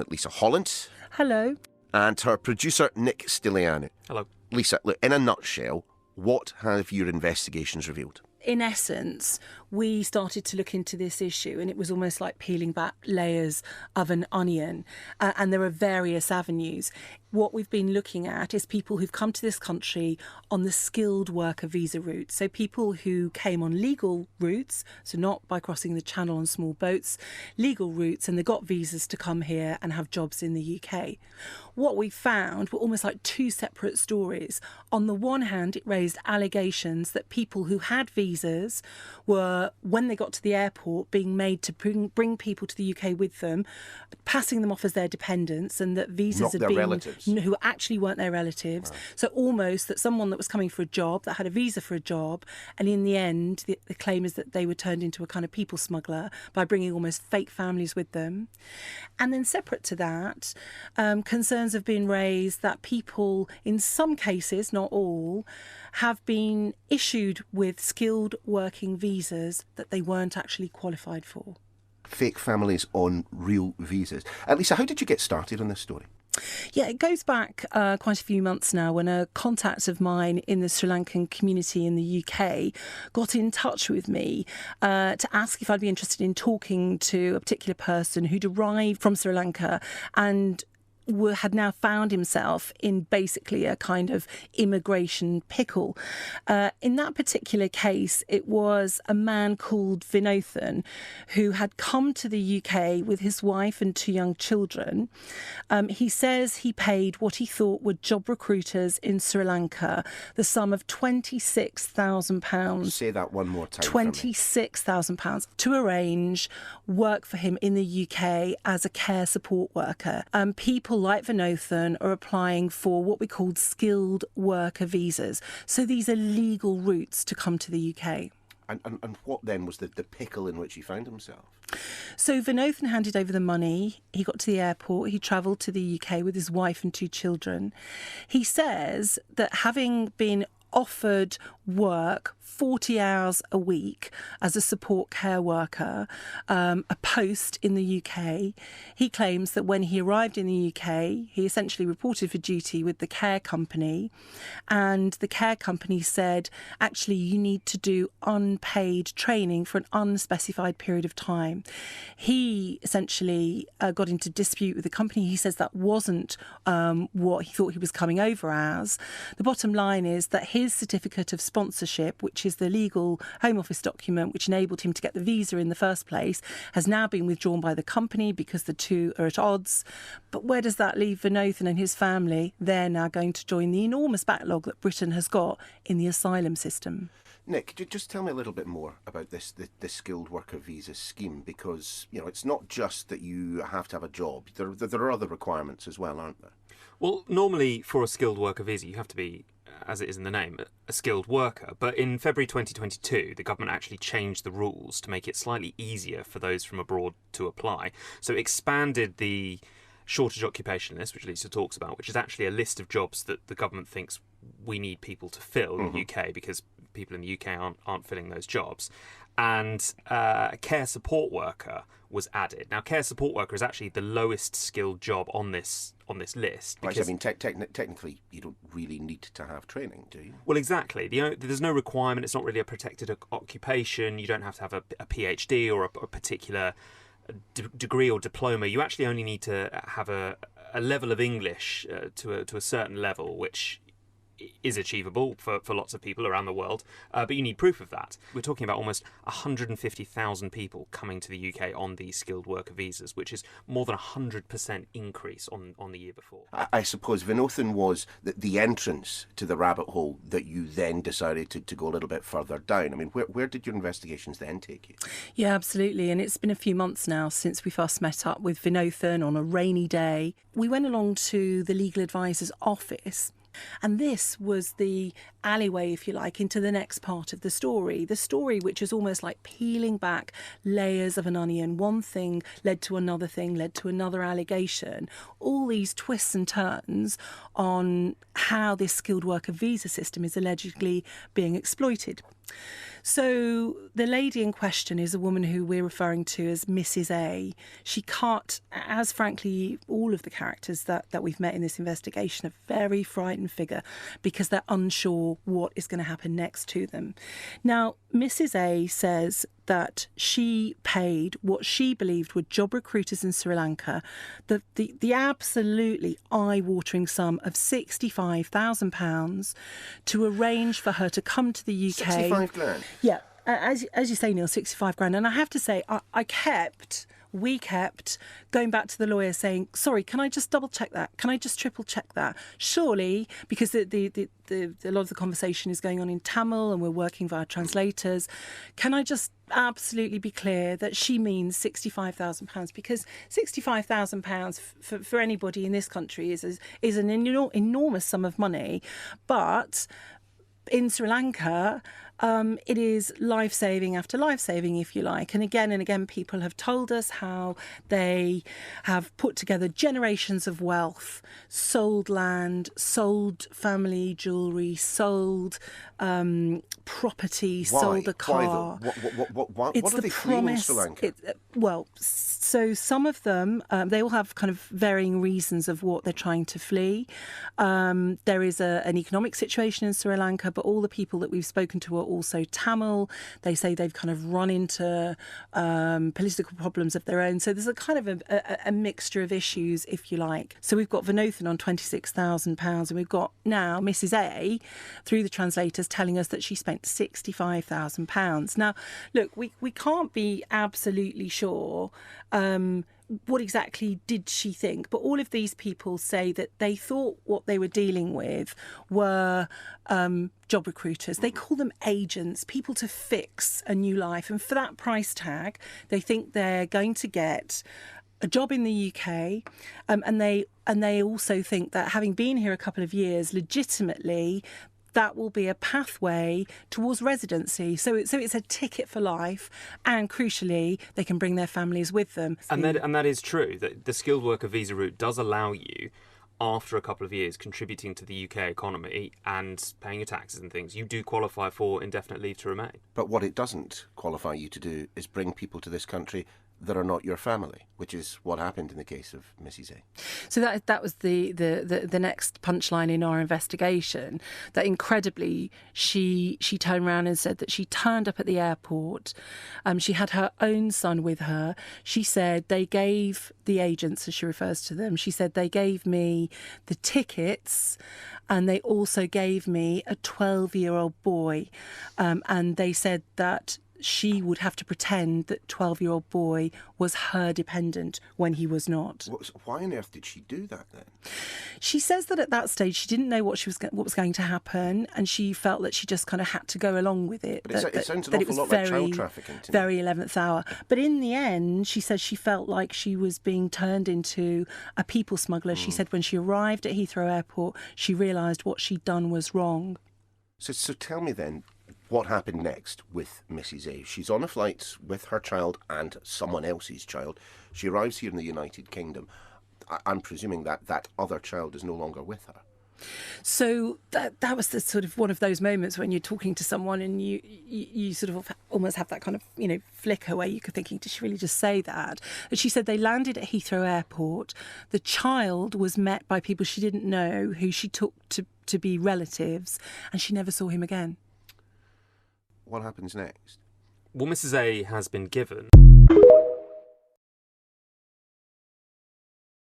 at Lisa Holland. Hello. And her producer, Nick Stilianu. Hello. Lisa, look, in a nutshell, what have your investigations revealed? In essence, we started to look into this issue, and it was almost like peeling back layers of an onion. And there are various avenues. What we've been looking at is people who've come to this country on the skilled worker visa route. So people who came on legal routes, so not by crossing the channel on small boats, legal routes, and they got visas to come here and have jobs in the UK. What we found were almost like two separate stories. On the one hand, it raised allegations that people who had visas were, when they got to the airport, being made to bring people to the UK with them, passing them off as their dependents, and that visas Not had their been relatives. who actually weren't their relatives. Wow. So almost that someone that was coming for a job, that had a visa for a job, and in the end, the claim is that they were turned into a kind of people smuggler by bringing almost fake families with them. And then separate to that, concerns have been raised that people, in some cases, not all, have been issued with skilled working visas that they weren't actually qualified for. Fake families on real visas. Lisa, how did you get started on this story? Yeah, it goes back quite a few months now when a contact of mine in the Sri Lankan community in the UK got in touch with me to ask if I'd be interested in talking to a particular person who'd arrived from Sri Lanka and had now found himself in basically a kind of immigration pickle. In that particular case, it was a man called Vinothan who had come to the UK with his wife and two young children. He says he paid what he thought were job recruiters in Sri Lanka the sum of £26,000. Say that one more time. £26,000 to arrange work for him in the UK as a care support worker. People like Vinothan are applying for what we call skilled worker visas. So these are legal routes to come to the UK. And what then was the pickle in which he found himself? So Vinothan handed over the money. He got to the airport. He travelled to the UK with his wife and two children. He says that having been offered work 40 hours a week as a support care worker, a post in the UK. He claims that when he arrived in the UK, he essentially reported for duty with the care company, and the care company said, actually, you need to do unpaid training for an unspecified period of time. He essentially got into dispute with the company. He says that wasn't what he thought he was coming over as. The bottom line is that his certificate of sponsorship, which is the legal Home Office document which enabled him to get the visa in the first place, has now been withdrawn by the company because the two are at odds. But where does that leave Vinothan and his family? They're now going to join the enormous backlog that Britain has got in the asylum system. Nick, just tell me a little bit more about this skilled worker visa scheme, because it's not just that you have to have a job. There are other requirements as well, aren't there? Well, normally for a skilled worker visa, you have to be, as it is in the name, a skilled worker. But in February 2022, the government actually changed the rules to make it slightly easier for those from abroad to apply. So it expanded the shortage occupation list, which Lisa talks about, which is actually a list of jobs that the government thinks we need people to fill in the UK because people in the UK aren't filling those jobs. And care support worker was added. Now, care support worker is actually the lowest skilled job on this list. Because, I mean, technically, you don't really need to have training, do you? Well, exactly. There's no requirement. It's not really a protected occupation. You don't have to have a PhD or a particular degree or diploma. You actually only need to have a level of English to a certain level, which is achievable for lots of people around the world, but you need proof of that. We're talking about almost 150,000 people coming to the UK on these skilled worker visas, which is more than 100% increase on the year before. I suppose Vinothan was the entrance to the rabbit hole that you then decided to go a little bit further down. I mean, where did your investigations then take you? Yeah, absolutely. And it's been a few months now since we first met up with Vinothan on a rainy day. We went along to the legal advisor's office. And this was the alleyway, if you like, into the next part of the story which is almost like peeling back layers of an onion. One thing led to another thing, led to another allegation. All these twists and turns on how this skilled worker visa system is allegedly being exploited. So the lady in question is a woman who we're referring to as Mrs. A. She can't, as frankly all of the characters that we've met in this investigation, a very frightened figure because they're unsure what is going to happen next to them. Now, Mrs. A says that she paid what she believed were job recruiters in Sri Lanka the absolutely eye-watering sum of £65,000 to arrange for her to come to the UK. 65 grand? Yeah, as you say, Neil, 65 grand. And I have to say, we kept going back to the lawyer saying, sorry, can I just double check that? Can I just triple check that? Surely, because a lot of the conversation is going on in Tamil and we're working via translators, can I just absolutely be clear that she means £65,000? Because £65,000 for anybody in this country is an enormous sum of money. But in Sri Lanka, it is life-saving after life-saving, if you like. And again, people have told us how they have put together generations of wealth, sold land, sold family jewellery, sold property, sold a car. Why are they fleeing in Sri Lanka? So some of them, they all have kind of varying reasons of what they're trying to flee. There is an economic situation in Sri Lanka, but all the people that we've spoken to are also Tamil. They say they've kind of run into political problems of their own. So there's a kind of a mixture of issues, if you like. So we've got Vinothan on £26,000, and we've got now Mrs. A, through the translators, telling us that she spent £65,000. Now, look, we can't be absolutely sure what exactly did she think, but all of these people say that they thought what they were dealing with were job recruiters. They call them agents, people to fix a new life, and for that price tag they think they're going to get a job in the UK, and they also think that having been here a couple of years, legitimately that will be a pathway towards residency. So it's a ticket for life, and crucially, they can bring their families with them. And that is true, that the skilled worker visa route does allow you, after a couple of years contributing to the UK economy and paying your taxes and things, you do qualify for indefinite leave to remain. But what it doesn't qualify you to do is bring people to this country that are not your family, which is what happened in the case of Mrs. A. So that was the next punchline in our investigation, that incredibly she turned around and said that she turned up at the airport. She had her own son with her. She said they gave the agents, as she refers to them, she said they gave me the tickets and they also gave me a 12-year-old boy. And they said that she would have to pretend that 12-year-old boy was her dependent when he was not. Why on earth did she do that then? She says that at that stage she didn't know what was going to happen, and she felt that she just kind of had to go along with it. But it sounds an awful lot like child trafficking to me. Very 11th hour. But in the end, she says she felt like she was being turned into a people smuggler. She said when she arrived at Heathrow Airport, she realised what she'd done was wrong. So tell me then, what happened next with Mrs. A? She's on a flight with her child and someone else's child. She arrives here in the United Kingdom. I'm presuming that other child is no longer with her. So that was the sort of one of those moments when you're talking to someone and you sort of almost have that kind of, flicker where you could thinking, did she really just say that? And she said they landed at Heathrow Airport. The child was met by people she didn't know, who she took to be relatives, and she never saw him again. What happens next? Well, Mrs. A has been given